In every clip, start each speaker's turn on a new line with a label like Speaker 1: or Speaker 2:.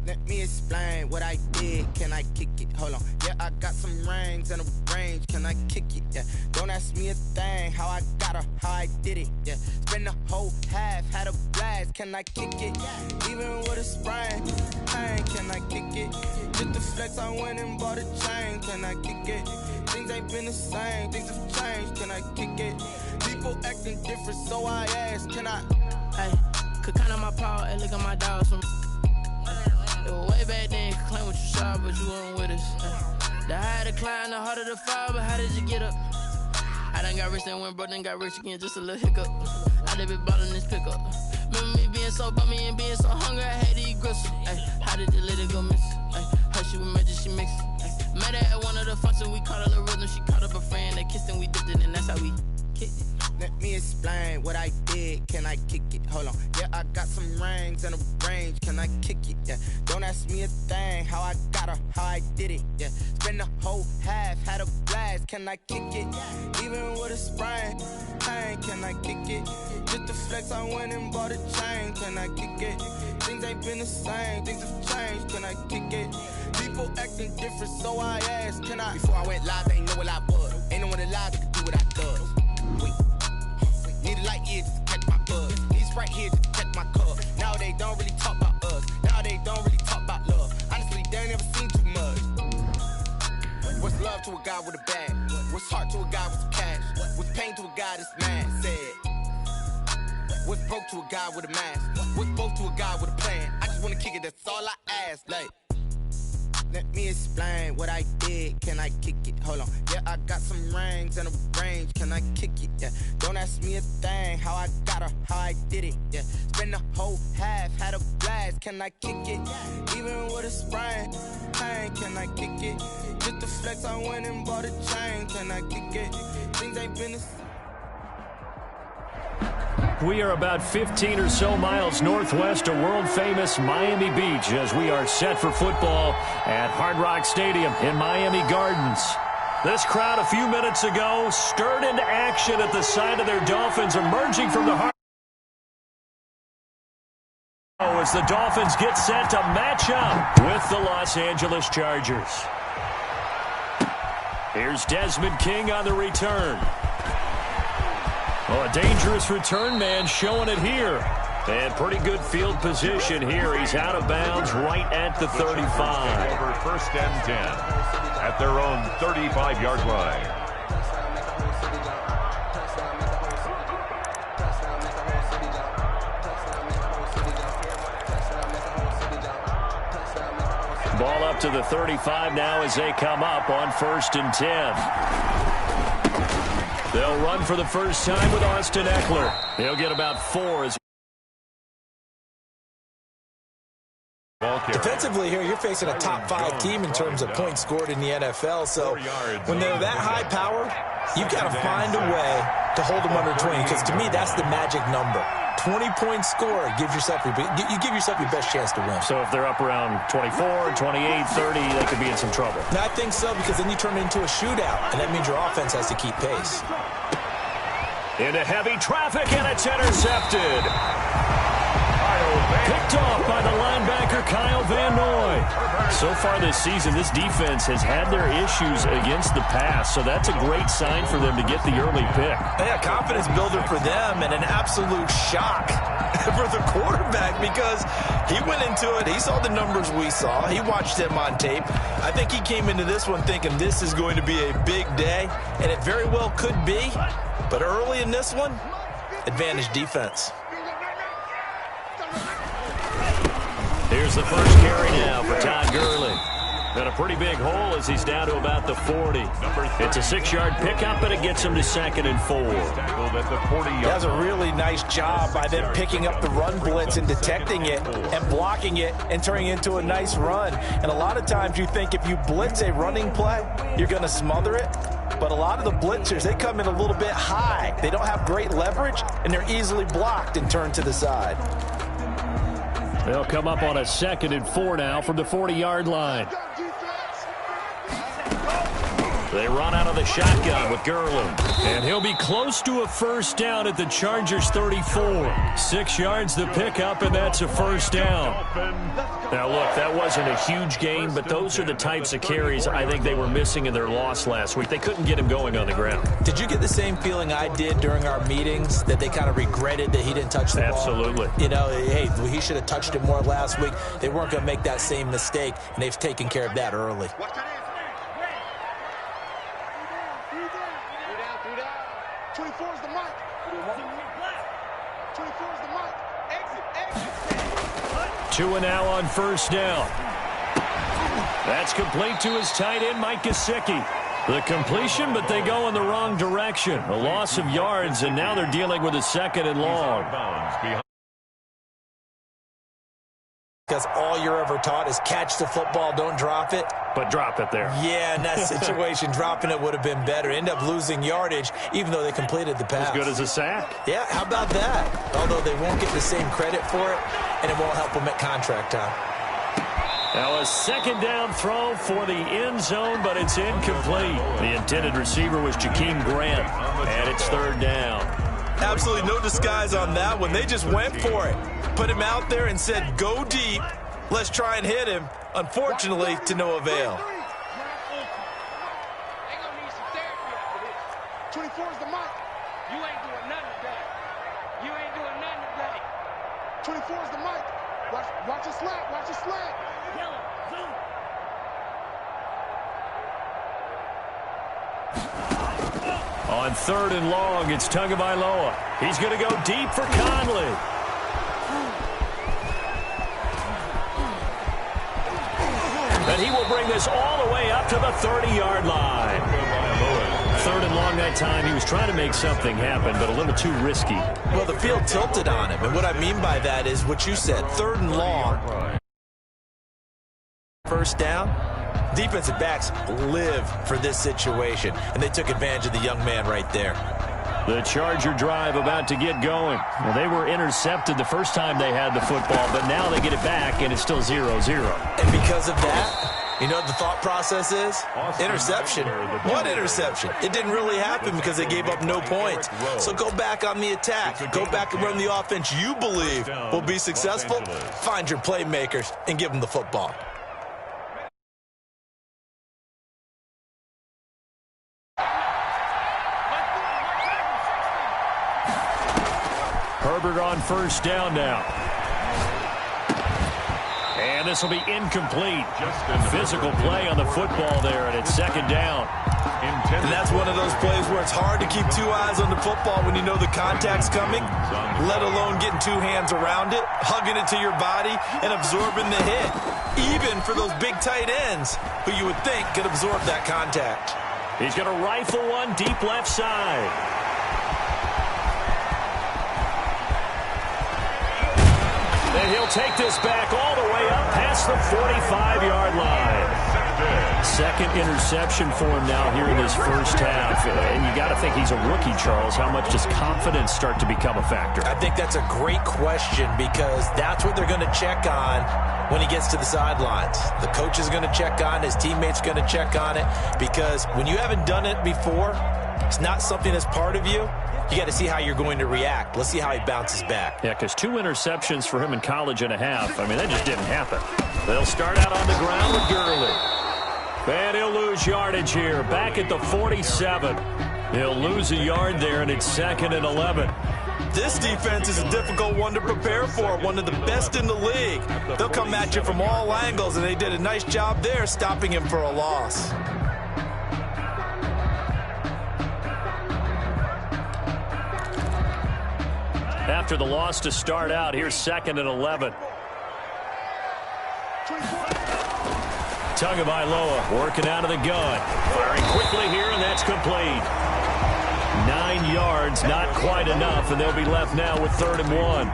Speaker 1: Let me explain what I did. Can I kick it? Hold on. Yeah, I got some rings and a range. Can I kick it? Yeah. Don't ask me a thing. How I got her, how I did it. Yeah. Spend the whole half, had a blast. Can I kick it? Even with a sprain. Hey, can I kick it? Just the flex, I went and bought a chain. Can I kick it? Things ain't been the same. Things have changed. Can I kick it? People acting different, so I ask. Can I?
Speaker 2: Hey, could count on my power and look at my dogs from. It was way back then, could claim what you saw, but you weren't with us. The higher the climb, the harder the fall, but how did you get up? I done got rich and went broke, then got rich again, just a little hiccup. I done been ballin' this pickup. Remember me being so bummy and being so hungry, I had to eat gristle. Ay, how did the lady go miss? Ay, her she was magic, she mixed. Met her at one of the functions, we caught her the rhythm, she caught up a friend, they kissed and we dipped it, and that's how we kicked it.
Speaker 1: Let me explain what I did. Can I kick it? Hold on. Yeah, I got some rings and a range. Can I kick it? Yeah. Don't ask me a thing. How I got her, how I did it. Yeah. Spend the whole half, had a blast. Can I kick it? Even with a sprain. Hey, can I kick it? Just the flex, I went and bought a chain. Can I kick it? Things ain't been the same. Things have changed. Can I kick it? People acting different, so I asked. Can I? Before I went live, they ain't know what I was. Ain't no one alive that could do what I does. Wait. Need a light here just to catch my buzz. These right here just to catch my cup. Now they don't really talk about us. Now they don't really talk about love. Honestly, they ain't never seen too much. What's love to a guy with a bag? What's heart to a guy with some cash? What's pain to a guy that's mad? Said. What's broke to a guy with a mask? What's both to a guy with a plan? I just wanna kick it, that's all I ask. Like, let me explain what I did. Can I kick it? Hold on. Yeah, I got some rings and a range. Can I kick it? Yeah. Don't ask me a thing. How I got her, how I did it. Yeah. Spend the whole half, had a blast. Can I kick it? Even with a sprain. Hey, can I kick it? Just the flex, I went and bought a chain. Can I kick it? Things ain't been the same.
Speaker 3: We are about 15 or so miles northwest of world-famous Miami Beach as we are set for football at Hard Rock Stadium in Miami Gardens. This crowd a few minutes ago stirred into action at the side of their Dolphins emerging from the Hard as the Dolphins get set to match up with the Los Angeles Chargers. Here's Desmond King on the return. Well, a dangerous return man showing it here. And pretty good field position here. He's out of bounds right at the 35.
Speaker 4: Over first and 10 at their own 35-yard line.
Speaker 3: Ball up to the 35 now as they come up on first and 10. They'll run for the first time with Austin Eckler. He'll get about 4 as
Speaker 5: defensively here, you're facing a top 5 team in terms of points scored in the NFL. So when they're that high power, you've got to find a way to hold them under 20. Because to me, that's the magic number. 20 points scored gives yourself you give yourself your best chance to win.
Speaker 3: So if they're up around 24, 28, 30, they could be in some trouble.
Speaker 5: No, I think so, because then you turn it into a shootout, and that means your offense has to keep pace.
Speaker 3: Into heavy traffic, and it's intercepted. Picked off by the linebacker Kyle Van Noy. So far this season, this defense has had their issues against the pass, so that's a great sign for them to get the early pick.
Speaker 5: Yeah, confidence builder for them, and an absolute shock for the quarterback, because he went into it, he saw the numbers we saw, he watched them on tape. I think he came into this one thinking this is going to be a big day, and it very well could be, but early in this one, advantage defense.
Speaker 3: Here's the first carry now for Todd Gurley. And a pretty big hole as he's down to about the 40. It's a 6-yard pickup, and it gets him to 2nd and 4.
Speaker 5: That's a really nice job by them picking up the run blitz and detecting it and blocking it and turning it into a nice run. And a lot of times you think if you blitz a running play, you're going to smother it. But a lot of the blitzers, they come in a little bit high. They don't have great leverage, and they're easily blocked and turned to the side.
Speaker 3: They'll come up on a 2nd and 4 now from the 40-yard line. They run out of the shotgun with Gurley. And he'll be close to a first down at the Chargers' 34. 6 yards the pickup, and that's a first down. Now, look, that wasn't a huge gain, but those are the types of carries I think they were missing in their loss last week. They couldn't get him going on the ground.
Speaker 5: Did you get the same feeling I did during our meetings, that they kind of regretted that he didn't touch the ball?
Speaker 3: Absolutely.
Speaker 5: You know, hey, he should have touched it more last week. They weren't going to make that same mistake, and they've taken care of that early.
Speaker 6: 24 is the mic. 24 is the mic. Exit.
Speaker 3: 2 now on first down. That's complete to his tight end, Mike Gesicki. The completion, but they go in the wrong direction. A loss of yards, and now they're dealing with a 2nd and long.
Speaker 5: Because all you're ever taught is catch the football, don't drop it.
Speaker 3: But drop it there.
Speaker 5: Yeah, in that situation, dropping it would have been better. End up losing yardage, even though they completed the pass.
Speaker 3: As good as a sack.
Speaker 5: Yeah, how about that? Although they won't get the same credit for it, and it won't help them at contract time.
Speaker 3: Now a 2nd down throw for the end zone, but it's incomplete. The intended receiver was Jakeem Grant, and it's 3rd down.
Speaker 5: Absolutely no disguise on that one. They just went for it. Put him out there and said, go deep. Let's try and hit him. Unfortunately, to no avail.
Speaker 6: 24 is the mic. You ain't doing nothing today. You ain't doing nothing today. 24 is the mic. Watch your slant. Watch your slant. Yellow, zoom.
Speaker 3: On 3rd and long, it's Tagovailoa. He's going to go deep for Conley. And he will bring this all the way up to the 30-yard line. 3rd and long that time. He was trying to make something happen, but a little too risky.
Speaker 5: Well, the field tilted on him, and what I mean by that is what you said, 3rd and long. First down. Defensive backs live for this situation, and they took advantage of the young man right there.
Speaker 3: The Charger drive about to get going. Well, they were intercepted the first time they had the football, but now they get it back, and it's still 0-0.
Speaker 5: And because of that, you know what the thought process is? Interception. What interception? It didn't really happen because they gave up no points. So go back on the attack. Go back and run the offense you believe will be successful. Find your playmakers and give them the football.
Speaker 3: Herbert on first down now. And this will be incomplete. Physical play on the football there, and it's 2nd down.
Speaker 5: And that's one of those plays where it's hard to keep 2 eyes on the football when you know the contact's coming, let alone getting 2 hands around it, hugging it to your body, and absorbing the hit. Even for those big tight ends who you would think could absorb that contact.
Speaker 3: He's going to rifle one deep left side. And he'll take this back all the way up past the 45-yard line. 2nd interception for him now here in this first half. And you got to think he's a rookie, Charles. How much does confidence start to become a factor?
Speaker 5: I think that's a great question because that's what they're going to check on when he gets to the sidelines. The coach is going to check on it. His teammates going to check on it because when you haven't done it before, it's not something that's part of you. You got to see how you're going to react. Let's see how he bounces back.
Speaker 3: Yeah, because 2 interceptions for him in college and a half. I mean, that just didn't happen. They'll start out on the ground with Gurley. And he'll lose yardage here. Back at the 47. He'll lose a yard there, and it's 2nd and 11.
Speaker 5: This defense is a difficult one to prepare for, one of the best in the league. They'll come at you from all angles, and they did a nice job there stopping him for a loss.
Speaker 3: After the loss to start out, here's 2nd and 11. Tagovailoa working out of the gun. Firing quickly here, and that's complete. 9 yards, not quite enough, and they'll be left now with 3rd and 1.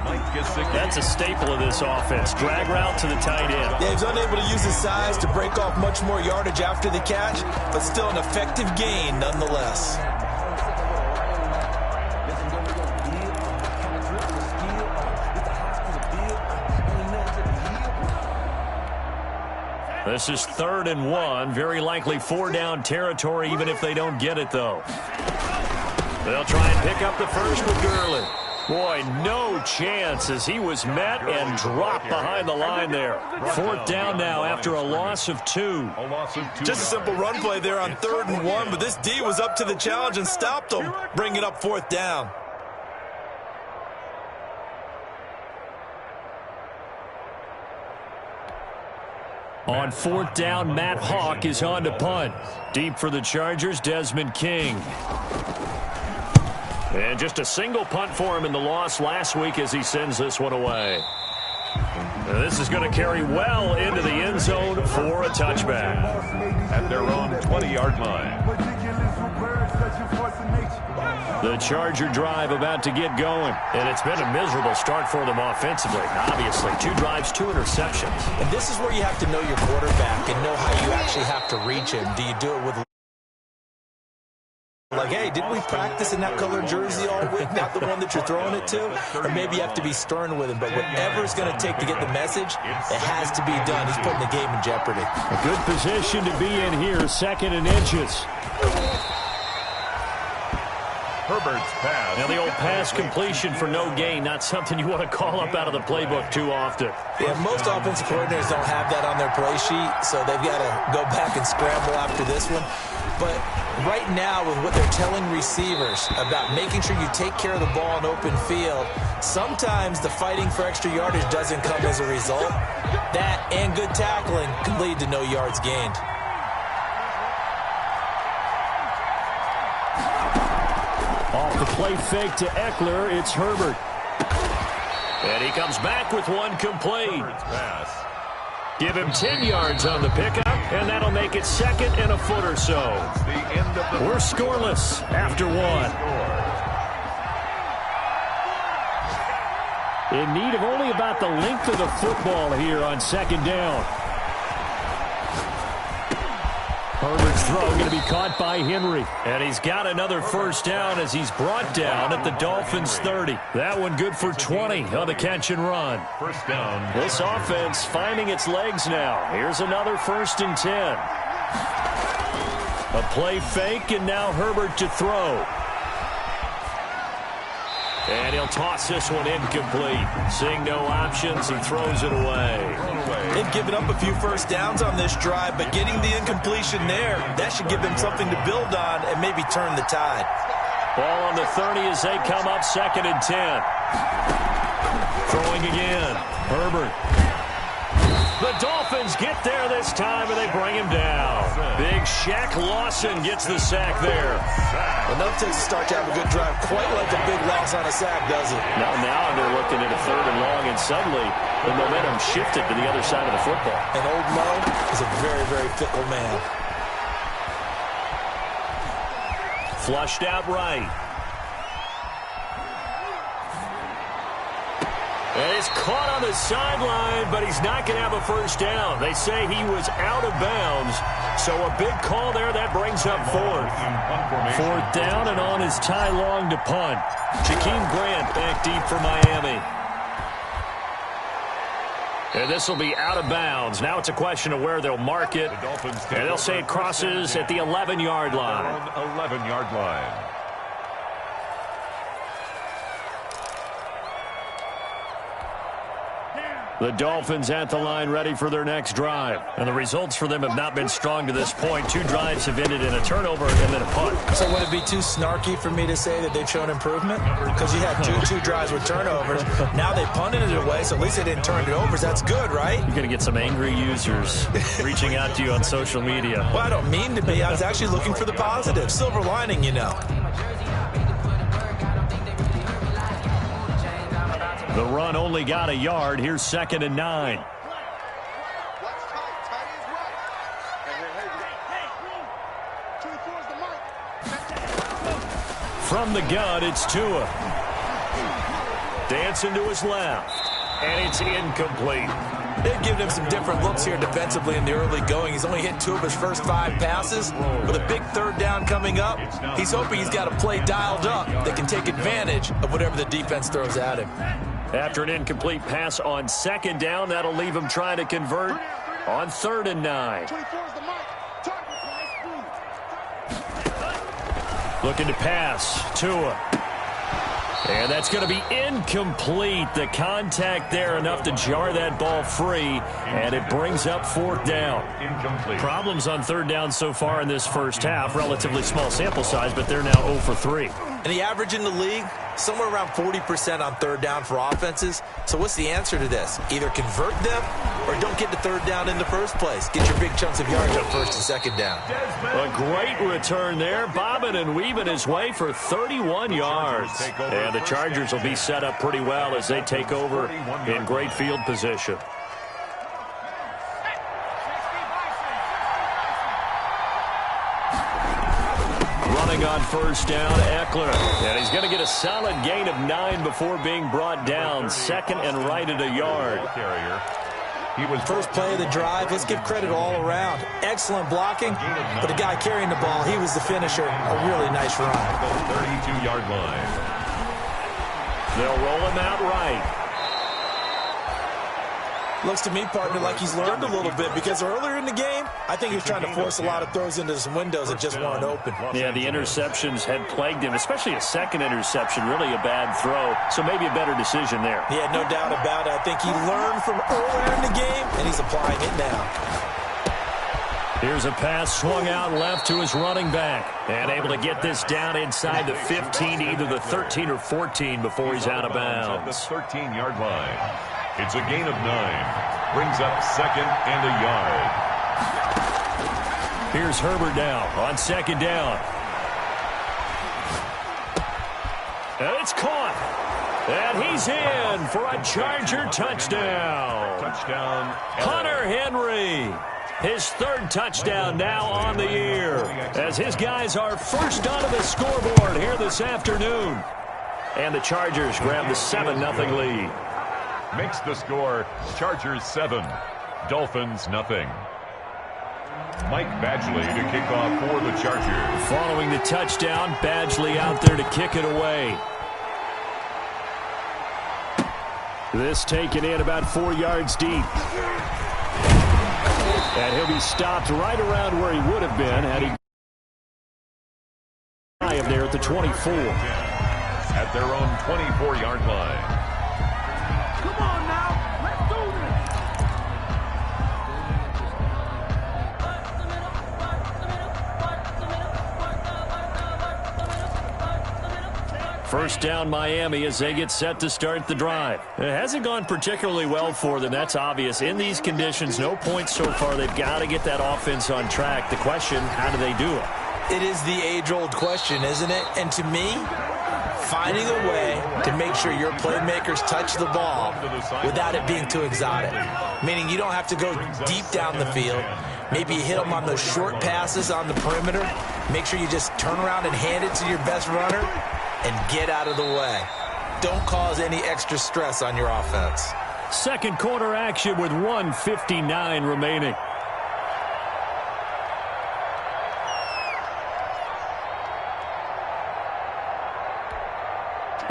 Speaker 3: That's a staple of this offense. Drag route to the tight end.
Speaker 5: Yeah, he's unable to use his size to break off much more yardage after the catch, but still an effective gain nonetheless.
Speaker 3: This is 3rd and 1. Very likely 4-down territory, even if they don't get it, though. They'll try and pick up the first with Gurley. Boy, no chance as he was met and dropped behind the line there. 4th down now after a loss of 2.
Speaker 5: Just a simple run play there on 3rd and 1, but this D was up to the challenge and stopped him, bringing up 4th down.
Speaker 3: On 4th down, Matt Hawk is on to punt. Deep for the Chargers, Desmond King. And just a single punt for him in the loss last week as he sends this one away. And this is going to carry well into the end zone for a touchback.
Speaker 4: At their own 20-yard line.
Speaker 3: The Charger drive about to get going. And it's been a miserable start for them offensively. Obviously, 2 drives, 2 interceptions.
Speaker 5: And this is where you have to know your quarterback and know how you actually have to reach him. Do you do it with... like, hey, didn't we practice in that colored jersey all week, not the one that you're throwing it to? Or maybe you have to be stern with him, but whatever it's going to take to get the message, it has to be done. He's putting the game in jeopardy.
Speaker 3: A good position to be in here, 2nd and inches.
Speaker 4: Herbert's pass.
Speaker 3: Now the old pass completion for no gain, not something you want to call up out of the playbook too often.
Speaker 5: Yeah, most offensive coordinators don't have that on their play sheet, so they've got to go back and scramble after this one. But right now, with what they're telling receivers about making sure you take care of the ball in open field, sometimes the fighting for extra yardage doesn't come as a result. That and good tackling can lead to no yards gained.
Speaker 3: Off the play fake to Eckler, it's Herbert. And he comes back with one complete.
Speaker 4: Herbert's pass.
Speaker 3: Give him 10 yards on the pickup, and that'll make it 2nd and a foot or so.
Speaker 4: The end of the
Speaker 3: We're scoreless after 1. In need of only about the length of the football here on 2nd down. Herbert's throw going to be caught by Henry. And he's got another 1st down as he's brought down at the Dolphins' 30. That one good for 20 on the catch and run.
Speaker 4: 1st down.
Speaker 3: This offense finding its legs now. Here's another 1st and 10. A play fake, and now Herbert to throw. And he'll toss this one incomplete. Seeing no options, he throws it away.
Speaker 5: They've given up a few 1st downs on this drive, but getting the incompletion there, that should give them something to build on and maybe turn the tide.
Speaker 3: Ball on the 30 as they come up 2nd and 10. Throwing again. Herbert. The Dolphins get there this time, and they bring him down. Big Shaq Lawson gets the sack there.
Speaker 5: Enough to start to have a good drive. Quite like a big loss on a sack, does it?
Speaker 3: Now they're looking at a 3rd and long, and suddenly the momentum shifted to the other side of the football.
Speaker 5: And old Mo is a very, very fickle man.
Speaker 3: Flushed out right. And it's caught on the sideline, but he's not going to have a 1st down. They say he was out of bounds, so a big call there. That brings up 4th. 4th down, and on is Ty Long to punt. Jakeem Grant back deep for Miami. And this will be out of bounds. Now it's a question of where they'll mark it. And they'll say it crosses at the 11-yard line.
Speaker 4: 11-yard line.
Speaker 3: The Dolphins at the line ready for their next drive. And the results for them have not been strong to this point. 2 drives have ended in a turnover and then a punt.
Speaker 5: So would it be too snarky for me to say that they've shown improvement? Because you had two drives with turnovers. Now they punted it away, so at least they didn't turn it over. That's good, right?
Speaker 3: You're going to get some angry users reaching out to you on social media.
Speaker 5: Well, I don't mean to be. I was actually looking for the positive. Silver lining, you know.
Speaker 3: The run only got a yard. Here's 2nd and 9. From the gun, it's Tua. Dancing to his left. And it's incomplete.
Speaker 5: They've given him some different looks here defensively in the early going. He's only hit 2 of his first 5 passes. With a big 3rd down coming up, he's hoping he's got a play dialed up that can take advantage of whatever the defense throws at him.
Speaker 3: After an incomplete pass on 2nd down, that'll leave him trying to convert on 3rd and 9.
Speaker 6: 24 is the mic.
Speaker 3: Looking to pass. Tua. And that's going to be incomplete. The contact there enough to jar that ball free, and it brings up 4th down.
Speaker 4: Incomplete.
Speaker 3: Problems on 3rd down so far in this first half. Relatively small sample size, but they're now 0 for 3.
Speaker 5: And the average in the league, somewhere around 40% on 3rd down for offenses. So what's the answer to this? Either convert them or don't get to 3rd down in the first place. Get your big chunks of yards on 1st and 2nd down.
Speaker 3: A great return there. Bobbing and weaving his way for 31 yards. And the Chargers will be set up pretty well as they take over in great field position. On 1st down, Eckler. And he's going to get a solid gain of 9 before being brought down. 2nd and right at a yard.
Speaker 5: He was first play of the drive. Let's give credit all around. Excellent blocking, but the guy carrying the ball, he was the finisher. A really nice run.
Speaker 4: 32-yard line.
Speaker 3: They'll roll him out right.
Speaker 5: Looks to me, partner, like he's learned a little bit because earlier in the game, I think he was trying to force a lot of throws into some windows that just weren't open.
Speaker 3: Yeah, the interceptions had plagued him, especially a second interception, really a bad throw, so maybe a better decision there.
Speaker 5: Yeah, no doubt about it. I think he learned from earlier in the game, and he's applying it now.
Speaker 3: Here's a pass swung out left to his running back, and able to get this down inside the 15, either the 13 or 14 before he's out of bounds.
Speaker 4: At the 13-yard line. It's a gain of 9. Brings up 2nd and a yard.
Speaker 3: Here's Herbert now on 2nd down. And it's caught. And he's in for a Charger touchdown.
Speaker 4: Touchdown.
Speaker 3: Hunter Henry. His 3rd touchdown now on the year. As his guys are first onto the scoreboard here this afternoon. And the Chargers grab the 7-0 lead.
Speaker 4: Makes the score Chargers 7, Dolphins nothing. Mike Badgley to kick off for the Chargers.
Speaker 3: Following the touchdown, Badgley out there to kick it away. This taken in about 4 yards deep. And he'll be stopped right around where he would have been had he him there at the 24.
Speaker 4: At their own 24-yard line.
Speaker 6: Come on now, let's do
Speaker 3: this. First down Miami as they get set to start the drive. It hasn't gone particularly well for them. That's obvious. In these conditions, no points so far. They've got to get that offense on track. The question, how do they do it?
Speaker 5: It is the age-old question, isn't it? And to me, finding a way to make sure your playmakers touch the ball without it being too exotic. Meaning you don't have to go deep down the field. Maybe you hit them on those short passes on the perimeter. Make sure you just turn around and hand it to your best runner and get out of the way. Don't cause any extra stress on your offense.
Speaker 3: Second quarter action with 1:59 remaining.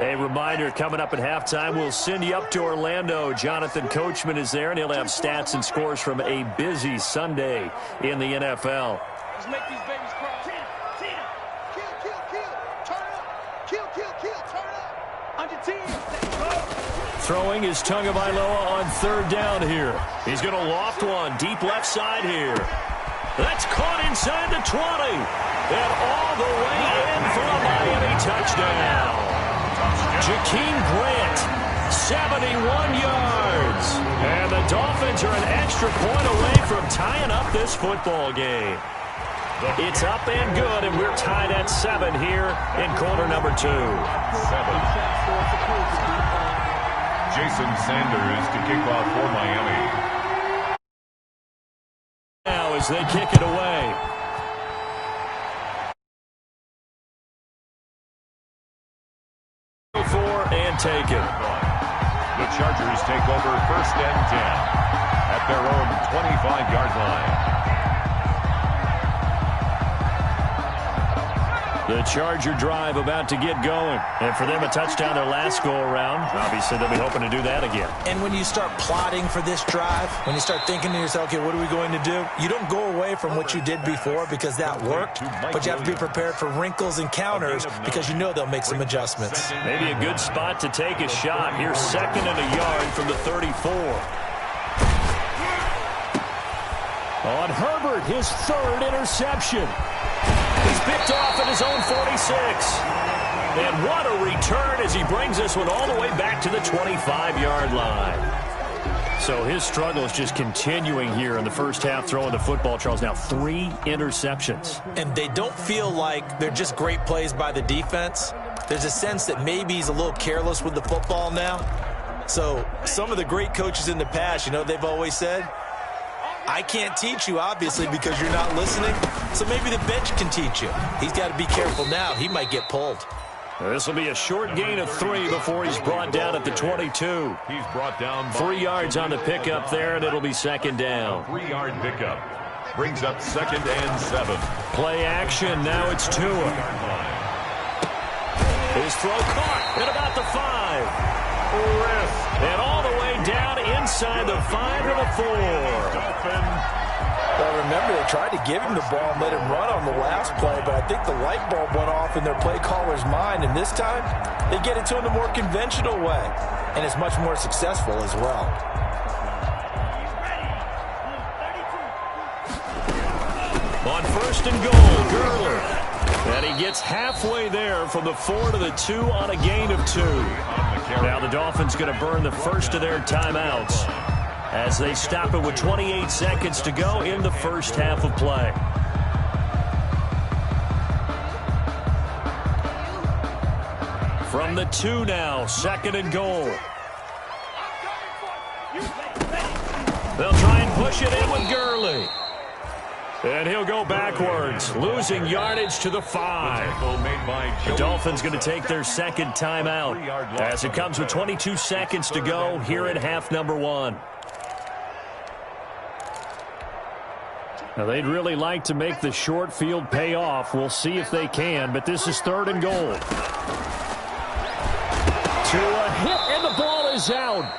Speaker 3: A reminder, coming up at halftime, we'll send you up to Orlando. Jonathan Coachman is there, and he'll have stats and scores from a busy Sunday in the NFL.
Speaker 6: Let's make these babies cry. Kill, kill, kill. Turn up. Kill, kill, kill. Turn up. On your team.
Speaker 3: Throwing is Tagovailoa on 3rd down here. He's going to loft one deep left side here. That's caught inside the 20. And all the way in for a Miami touchdown. Jakeem Grant, 71 yards. And the Dolphins are an extra point away from tying up this football game. It's up and good, and we're tied at 7 here in quarter number 2. 7.
Speaker 4: Jason Sanders to kick off for Miami.
Speaker 3: Now as they kick it away. And take it.
Speaker 4: The Chargers take over 1st and 10 at their own 25-yard line.
Speaker 3: The Charger drive about to get going. And for them, a touchdown their last go-around. Obviously, they'll be hoping to do that again.
Speaker 5: And when you start plotting for this drive, when you start thinking to yourself, okay, what are we going to do? You don't go away from what you did before because that worked, but you have to be prepared for wrinkles and counters because you know they'll make some adjustments.
Speaker 3: Maybe a good spot to take a shot. Here's 2nd and a yard from the 34. On Herbert, his 3rd interception. He's picked off at his own 46. And what a return as he brings this one all the way back to the 25-yard line. So his struggle is just continuing here in the first half, throwing the football. Charles, now 3 interceptions.
Speaker 5: And they don't feel like they're just great plays by the defense. There's a sense that maybe he's a little careless with the football now. So some of the great coaches in the past, you know, they've always said, I can't teach you, obviously, because you're not listening. So maybe the bench can teach you. He's got to be careful now. He might get pulled.
Speaker 3: This will be a short gain of 3 before he's brought down at the 22.
Speaker 4: He's brought down
Speaker 3: 3 yards on the pickup there, and it'll be 2nd down.
Speaker 4: 3-yard pickup. Brings up 2nd and 7.
Speaker 3: Play action. Now it's Tua. His throw caught at about the 5. And all the way down inside the 5 to the 4.
Speaker 5: Well, remember, they tried to give him the ball and let him run on the last play, but I think the light bulb went off in their play caller's mind, and this time they get it to him the more conventional way, and it's much more successful as well.
Speaker 3: On 1st and goal, Gurley. And he gets halfway there from the 4 to the 2 on a gain of 2. Now the Dolphins going to burn the first of their timeouts as they stop it with 28 seconds to go in the first half of play. From the 2 now, 2nd and goal. They'll try and push it in with Gurley. And he'll go backwards, losing yardage to the 5. The Dolphins going to take their 2nd timeout as it comes with 22 seconds to go here at half number 1. Now, they'd really like to make the short field pay off. We'll see if they can, but this is 3rd and goal. To a hit, and the ball is out.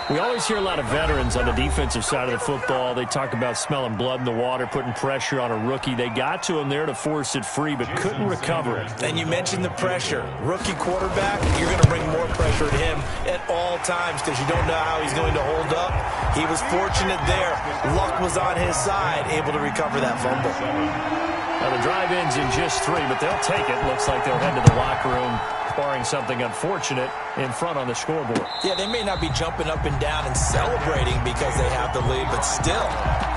Speaker 3: We always hear a lot of veterans on the defensive side of the football. They talk about smelling blood in the water, putting pressure on a rookie. They got to him there to force it free, but couldn't recover it.
Speaker 5: And you mentioned the pressure. Rookie quarterback, you're going to bring more pressure to him at all times because you don't know how he's going to hold up. He was fortunate there. Luck was on his side, able to recover that fumble.
Speaker 3: Now the drive ends in just 3, but they'll take it. Looks like they'll head to the locker room, barring something unfortunate in front on the scoreboard.
Speaker 5: Yeah, they may not be jumping up and down and celebrating because they have the lead, but still,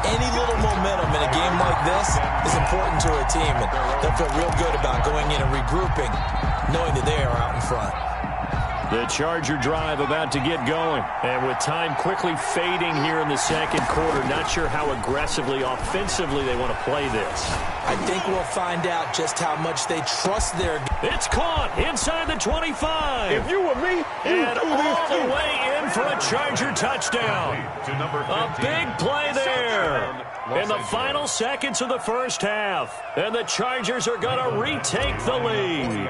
Speaker 5: any little momentum in a game like this is important to a team, and they'll feel real good about going in and regrouping, knowing that they are out in front.
Speaker 3: The Charger drive about to get going, and with time quickly fading here in the 2nd quarter, not sure how aggressively, offensively they want to play this.
Speaker 5: I think we'll find out just how much they trust their...
Speaker 3: It's caught inside the 25.
Speaker 6: If you were me,
Speaker 3: and all the way in for a Charger touchdown. A big play there in the final seconds of the first half. And the Chargers are going to retake the lead.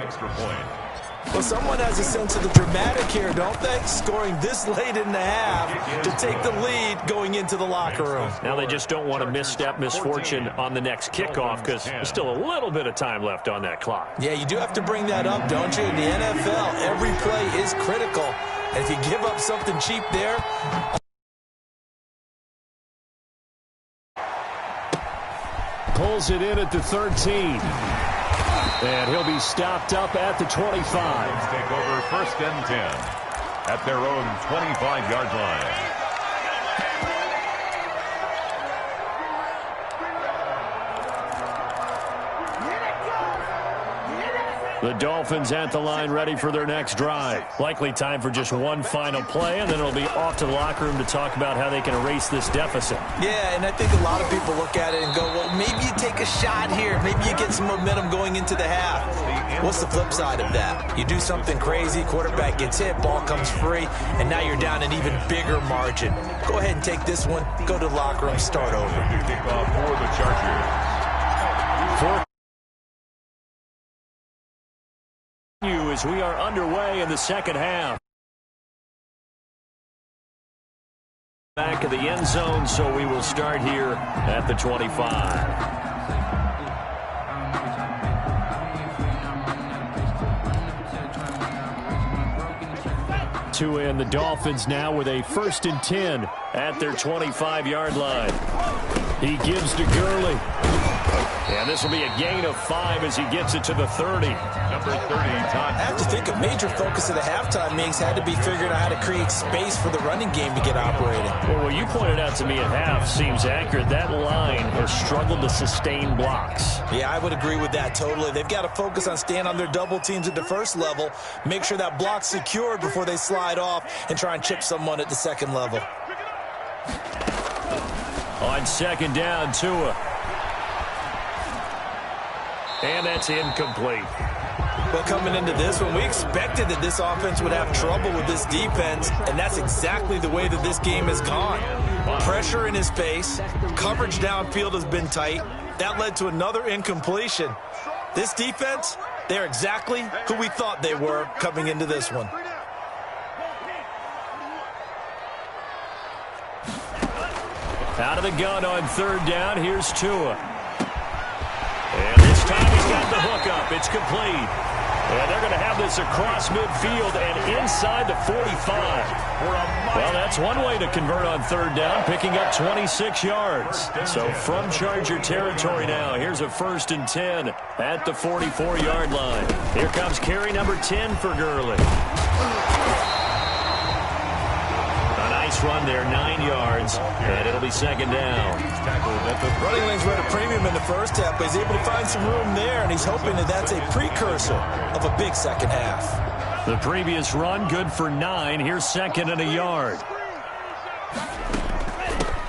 Speaker 5: Well, someone has a sense of the dramatic here, don't they? Scoring this late in the half to take the lead going into the locker room.
Speaker 3: Now they just don't want to misstep misfortune on the next kickoff because there's still a little bit of time left on that clock.
Speaker 5: Yeah, you do have to bring that up, don't you? In the NFL, every play is critical. And if you give up something cheap there...
Speaker 3: Pulls it in at the 13. And he'll be stopped up at the 25.
Speaker 4: Take over 1st and 10 at their own 25-yard line.
Speaker 3: The Dolphins at the line ready for their next drive. Likely time for just one final play, and then it'll be off to the locker room to talk about how they can erase this deficit.
Speaker 5: Yeah, and I think a lot of people look at it and go, well, maybe you take a shot here. Maybe you get some momentum going into the half. What's the flip side of that? You do something crazy, quarterback gets hit, ball comes free, and now you're down an even bigger margin. Go ahead and take this one, go to the locker room, start over.
Speaker 4: Kickoff for the Chargers.
Speaker 3: you as we are underway in the second half. Back of the end zone, so we will start here at the 25. And the Dolphins now with a 1st and 10 at their 25-yard line. He gives to Gurley. And this will be a gain of 5 as he gets it to the 30.
Speaker 4: Number 30, Todd.
Speaker 5: I have to think a major focus of the halftime meetings had to be figuring out how to create space for the running game to get operating.
Speaker 3: Well, what you pointed out to me at half seems accurate. That line has struggled to sustain blocks.
Speaker 5: Yeah, I would agree with that totally. They've got to focus on staying on their double teams at the first level, make sure that block's secured before they slide off and try and chip someone at the second level.
Speaker 3: On second down, Tua. And that's incomplete.
Speaker 5: Well, coming into this one, we expected that this offense would have trouble with this defense, and that's exactly the way that this game has gone. Pressure in his face, coverage downfield has been tight. That led to another incompletion. This defense, they're exactly who we thought they were coming into this one.
Speaker 3: Out of the gun on third down, here's Tua. And this time he's got the hook up. It's complete. And they're going to have this across midfield and inside the 45. Well, that's one way to convert on third down, picking up 26 yards. So from Charger territory now, here's a 1st and 10 at the 44-yard line. Here comes carry number 10 for Gurley. Nice run there, 9 yards, and it'll be second down.
Speaker 5: Running lanes were at a premium in the first half, but he's able to find some room there, and he's hoping that that's a precursor of a big second half.
Speaker 3: The previous run, good for 9. Here's 2nd and a yard.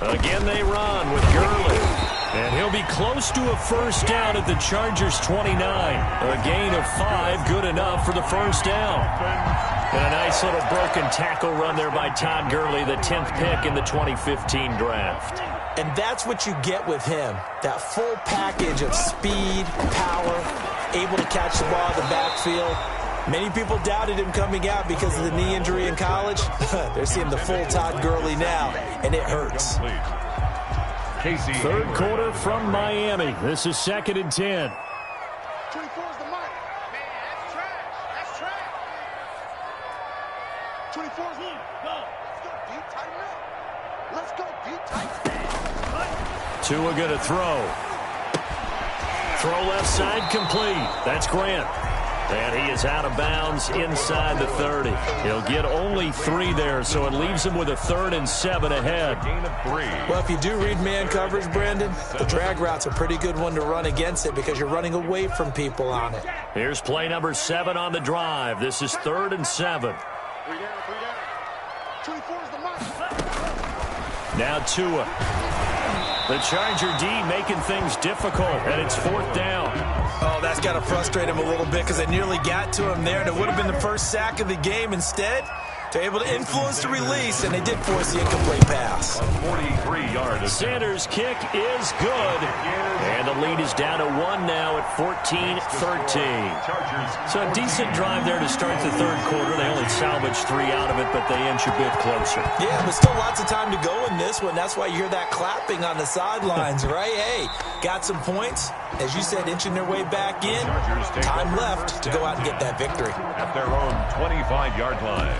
Speaker 3: Again, they run with Gurley. And he'll be close to a first down at the Chargers' 29. A gain of 5, good enough for the first down. And a nice little broken tackle run there by Todd Gurley, the 10th pick in the 2015 draft.
Speaker 5: And that's what you get with him, that full package of speed, power, able to catch the ball in the backfield. Many people doubted him coming out because of the knee injury in college. They're seeing the full Todd Gurley now, and it hurts.
Speaker 3: Third quarter from Miami. This is 2nd and 10.
Speaker 6: 24 is the mark. Man, that's trash. That's trash. 24 is the go. Let's go deep, tighten up. Let's go deep, tighten.
Speaker 3: Tua going to throw. Throw left side complete. That's Grant. And he is out of bounds inside the 30. He'll get only 3 there, so it leaves him with a 3rd and 7 ahead.
Speaker 4: Gain of 3.
Speaker 5: Well, if you do read man coverage, Brandon, the drag route's a pretty good one to run against it because you're running away from people on it.
Speaker 3: Here's play number 7 on the drive. This is 3rd and 7.
Speaker 6: 3 down. 24 is the mark.
Speaker 3: Now Tua. The Charger D making things difficult, and it's 4th down.
Speaker 5: Oh, that's got to frustrate him a little bit because they nearly got to him there, and it would have been the first sack of the game. Instead, they're able to influence the release, and they did force the incomplete pass.
Speaker 4: 43-yard.
Speaker 3: Sanders' kick is good, and the lead is down to 1 now at 14-13. So a decent drive there to start the third quarter. They only salvaged 3 out of it, but they inch a bit closer.
Speaker 5: Yeah, but still lots of time to go in this one. That's why you hear that clapping on the sidelines, right? Hey, got some points. As you said, inching their way back in. Time left to go out and get that victory.
Speaker 4: At their own 25-yard line.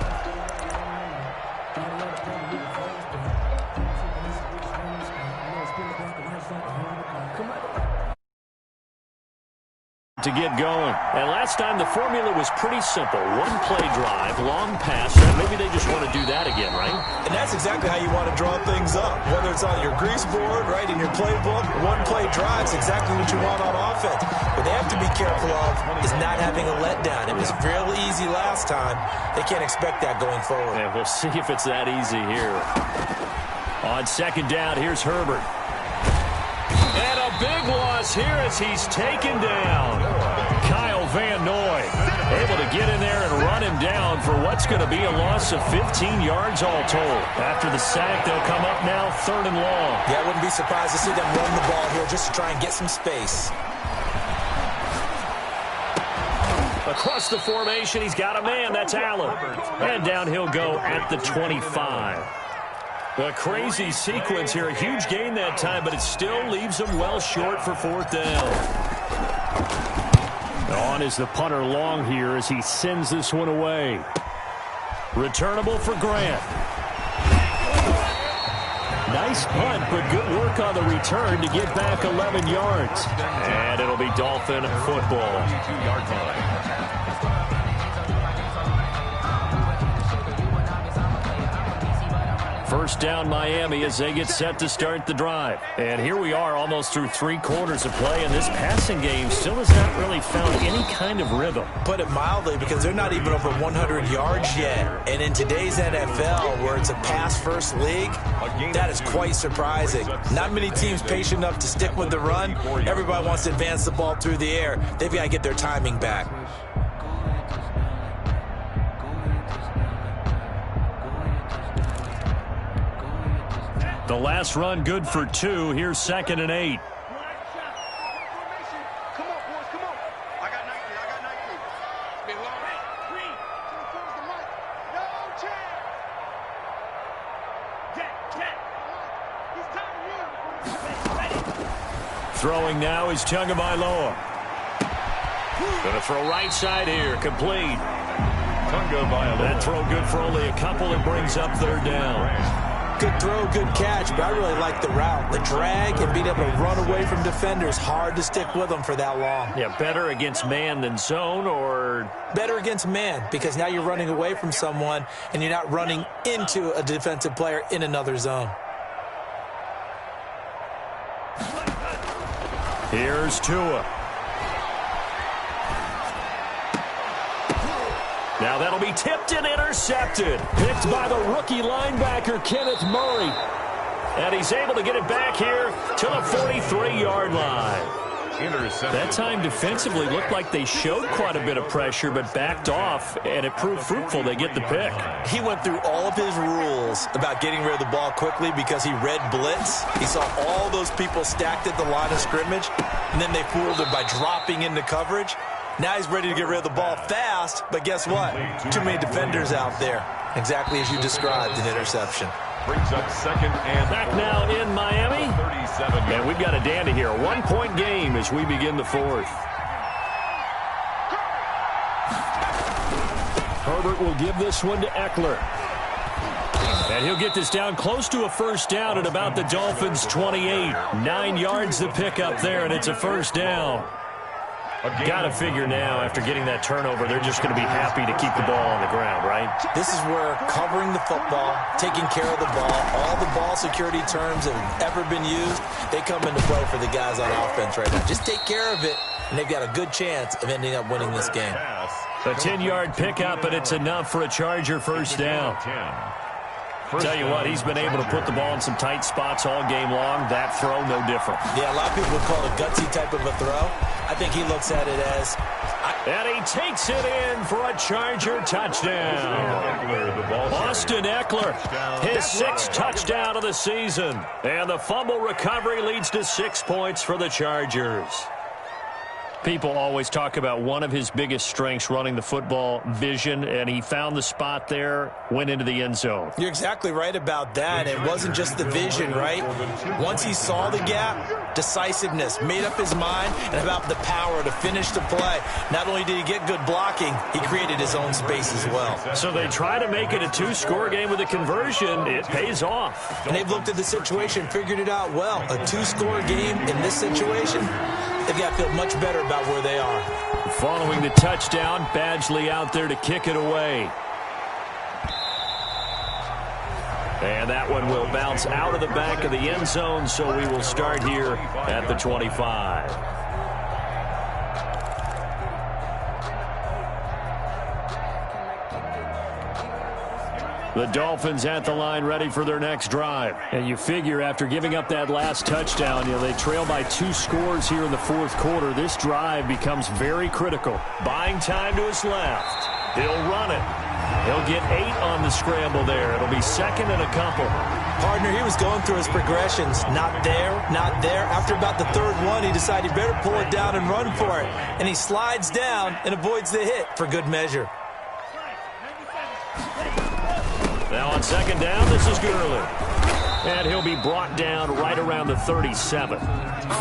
Speaker 3: To get going. And last time the formula was pretty simple. 1-play drive, long pass. Maybe they just want to do that again, right?
Speaker 5: And that's exactly how you want to draw things up. Whether it's on your grease board, right, in your playbook, 1-play drive is exactly what you want on offense. What they have to be careful of is not having a letdown. It was real easy last time. They can't expect that going forward.
Speaker 3: And we'll see if it's that easy here. On second down, here's Herbert. And a big loss here as he's taken down. Kyle Van Noy able to get in there and run him down for what's going to be a loss of 15 yards all told. After the sack, they'll come up now 3rd and long.
Speaker 5: Yeah, I wouldn't be surprised to see them run the ball here just to try and get some space.
Speaker 3: Across the formation, he's got a man. That's Allen. And down he'll go at the 25. A crazy sequence here. A huge gain that time, but it still leaves him well short for 4th down. On is the punter long here as he sends this one away. Returnable for Grant. Nice punt, but good work on the return to get back 11 yards. And it'll be Dolphin football.
Speaker 4: 22-yard line.
Speaker 3: First down Miami as they get set to start the drive. And here we are almost through 3 quarters of play, and this passing game still has not really found any kind of rhythm.
Speaker 5: Put it mildly, because they're not even over 100 yards yet. And in today's NFL, where it's a pass-first league, that is quite surprising. Not many teams patient enough to stick with the run. Everybody wants to advance the ball through the air. They've got to get their timing back.
Speaker 3: The last run good for 2. Here's 2nd and 8.
Speaker 6: Come on, boys, come on. I got 19. Been long. 24's the mic. No chance. Jack. He's time to
Speaker 3: Throwing now is Tagovailoa. Going to throw right side here. Complete.
Speaker 4: Tagovailoa.
Speaker 3: That throw good for only a couple. It brings up 3rd down.
Speaker 5: Good throw, good catch, but I really like the route. The drag and being able to run away from defenders. Hard to stick with them for that long.
Speaker 3: Yeah, better against man than zone, or?
Speaker 5: Better against man, because now you're running away from someone and you're not running into a defensive player in another zone.
Speaker 3: Here's Tua. Now that'll be tipped and intercepted. Picked by the rookie linebacker, Kenneth Murray. And he's able to get it back here to the 43-yard line. That time defensively looked like they showed quite a bit of pressure, but backed off, and it proved fruitful. They get the pick.
Speaker 5: He went through all of his rules about getting rid of the ball quickly because he read blitz. He saw all those people stacked at the line of scrimmage, and then they fooled him by dropping into coverage. Now he's ready to get rid of the ball fast, but guess what? Too many defenders out there. Exactly as you described, an interception.
Speaker 4: Brings up 2nd and
Speaker 3: back now in Miami.
Speaker 4: 37.
Speaker 3: And we've got a dandy here. A 1-point game as we begin the 4th. Herbert will give this one to Eckler. And he'll get this down close to a 1st down at about the Dolphins' 28. 9 yards to pick up there, and it's a 1st down. Got to figure now, after getting that turnover, they're just going to be happy to keep the ball on the ground, right?
Speaker 5: This is where covering the football, taking care of the ball, all the ball security terms that have ever been used, they come into play for the guys on offense right now. Just take care of it, and they've got a good chance of ending up winning this game.
Speaker 3: A 10-yard pickup, and it's enough for a Charger 1st down. Tell you what, he's been able to put the ball in some tight spots all game long. That throw, no different.
Speaker 5: Yeah, a lot of people would call it a gutsy type of a throw. I think he looks at it as...
Speaker 3: And he takes it in for a Charger touchdown. Austin Eckler, his 6th touchdown of the season. And the fumble recovery leads to 6 points for the Chargers. People always talk about one of his biggest strengths, running the football, vision, and he found the spot there, went into the end zone.
Speaker 5: You're exactly right about that. It wasn't just the vision, right? Once he saw the gap, decisiveness, made up his mind, and about the power to finish the play. Not only did he get good blocking, he created his own space as well.
Speaker 3: So they try to make it a 2-score game with a conversion. It pays off.
Speaker 5: And they've looked at the situation, figured it out well. A 2-score game in this situation, they've got to feel much better about where they are.
Speaker 3: Following the touchdown, Badgley out there to kick it away. And that one will bounce out of the back of the end zone, so we will start here at the 25. The Dolphins at the line, ready for their next drive. And you figure after giving up that last touchdown, they trail by 2 scores here in the 4th quarter. This drive becomes very critical. Buying time to his left. He'll run it. He'll get 8 on the scramble there. It'll be second and a couple.
Speaker 5: Partner, he was going through his progressions. Not there, not there. After about the third one, he decided he better pull it down and run for it. And he slides down and avoids the hit for good measure.
Speaker 3: Now on second down, this is Gurley. And he'll be brought down right around the 37.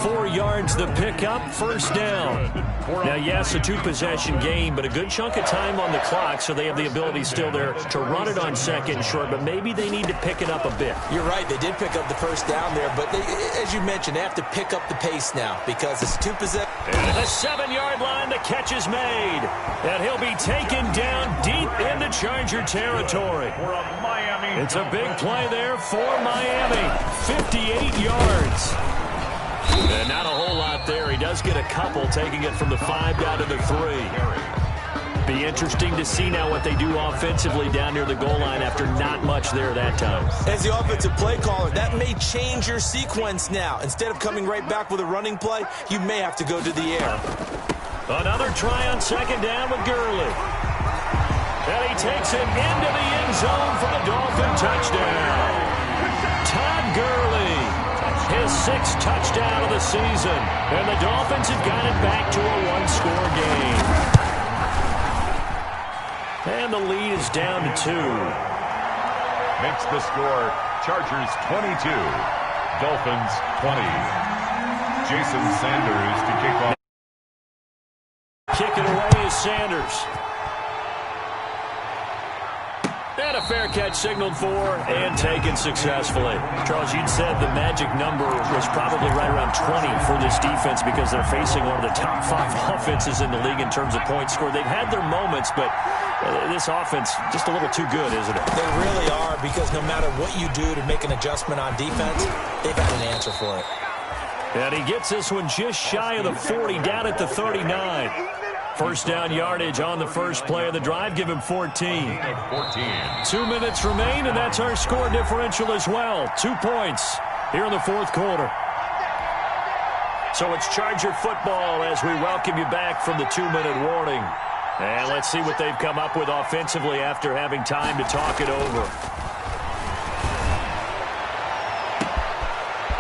Speaker 3: 4 yards the pickup, first down. Now, yes, a 2-possession game, but a good chunk of time on the clock, so they have the ability still there to run it on second and short, but maybe they need to pick it up a bit.
Speaker 5: You're right, they did pick up the first down there, but they, as you mentioned, they have to pick up the pace now because it's 2-possession.
Speaker 3: And at the 7-yard line, the catch is made. And he'll be taken down deep into Charger territory. It's a big play there for Miami. 58 yards. And not a whole lot there. He does get a couple, taking it from the 5 down to the 3. Be interesting to see now what they do offensively down near the goal line after not much there that time.
Speaker 5: As the offensive play caller, that may change your sequence now. Instead of coming right back with a running play, you may have to go to the air.
Speaker 3: Another try on second down with Gurley. And he takes it into the end zone for the Dolphin touchdown. Todd Gurley, his 6th touchdown of the season. And the Dolphins have got it back to a 1-score game. And the lead is down to 2.
Speaker 4: Makes the score Chargers 22, Dolphins 20. Jason Sanders to kick off.
Speaker 3: Kick it away is Sanders. And a fair catch signaled for and taken successfully. Charles, you'd said the magic number was probably right around 20 for this defense because they're facing one of the top 5 offenses in the league in terms of points scored. They've had their moments, but this offense just a little too good, isn't it?
Speaker 5: They really are, because no matter what you do to make an adjustment on defense, they've had an answer for it.
Speaker 3: And he gets this one just shy of the 40, down at the 39. First down yardage on the first play of the drive. Give him 14. 2 minutes remain, and that's our score differential as well. 2 points here in the fourth quarter. So it's Charger football as we welcome you back from the 2-minute warning. And let's see what they've come up with offensively after having time to talk it over.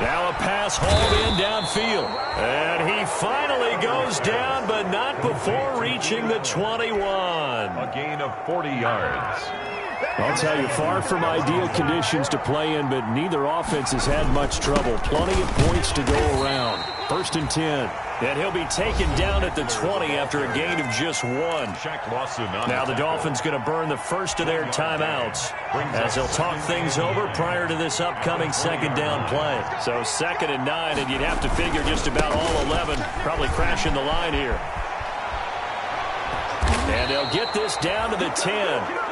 Speaker 3: Now a pass hauled in downfield. And he finally goes down, but not before reaching the 21.
Speaker 4: A gain of 40 yards.
Speaker 3: I'll tell you, far from ideal conditions to play in, but neither offense has had much trouble. Plenty of points to go around. First and 10. And he'll be taken down at the 20 after a gain of just 1. Now the Dolphins going to burn the first of their timeouts as they'll talk things over prior to this upcoming second down play. So 2nd and 9, and you'd have to figure just about all 11 probably crashing the line here. And they'll get this down to the 10.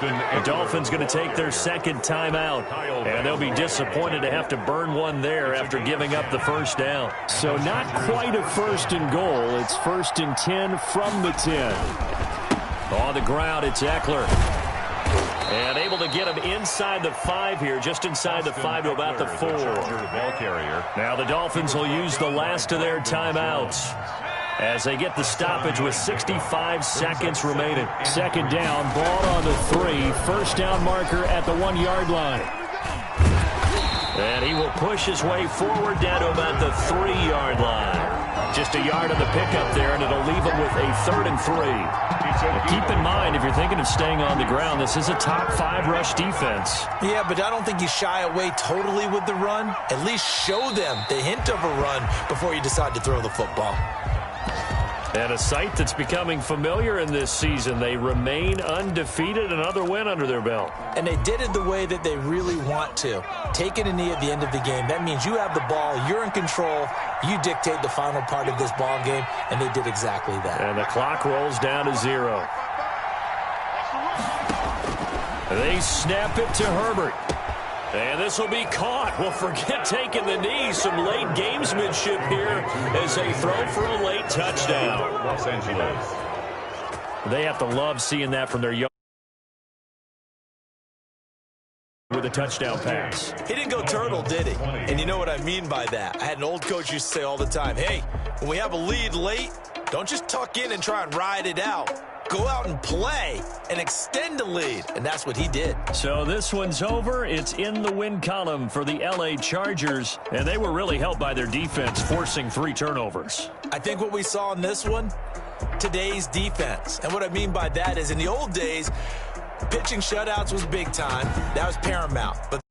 Speaker 3: The Dolphins going to take their second timeout, and they'll be disappointed to have to burn one there after giving up the first down. So not quite a first and goal. It's 1st and 10 from the 10. On the ground, it's Eckler. And able to get him inside the 5 here, just inside the 5 to about the 4. Now the Dolphins will use the last of their timeouts as they get the stoppage with 65 seconds remaining. Second down, ball on the 3. First down marker at the 1-yard line. And he will push his way forward down to about the 3-yard line. Just a yard on the pickup there, and it'll leave him with a 3rd and 3. Now keep in mind, if you're thinking of staying on the ground, this is a top 5 rush defense.
Speaker 5: Yeah, but I don't think you shy away totally with the run. At least show them the hint of a run before you decide to throw the football.
Speaker 3: And a sight that's becoming familiar in this season. They remain undefeated, another win under their belt.
Speaker 5: And they did it the way that they really want to. Taking a knee at the end of the game, that means you have the ball, you're in control, you dictate the final part of this ball game, and they did exactly that.
Speaker 3: And the clock rolls down to 0. They snap it to Herbert. And this will be caught. Well, forget taking the knee. Some late gamesmanship here as they throw for a late touchdown.
Speaker 4: Los Angeles.
Speaker 3: They have to love seeing that from their young with a touchdown pass.
Speaker 5: He didn't go turtle, did he? And you know what I mean by that. I had an old coach used to say all the time, hey, when we have a lead late, don't just tuck in and try and ride it out. go out and play and extend the lead, and that's what he did.
Speaker 3: So this one's over. It's in the win column for the L.A. Chargers, and they were really helped by their defense, forcing 3 turnovers.
Speaker 5: I think what we saw in this one, today's defense. And what I mean by that is in the old days, pitching shutouts was big time. That was paramount. But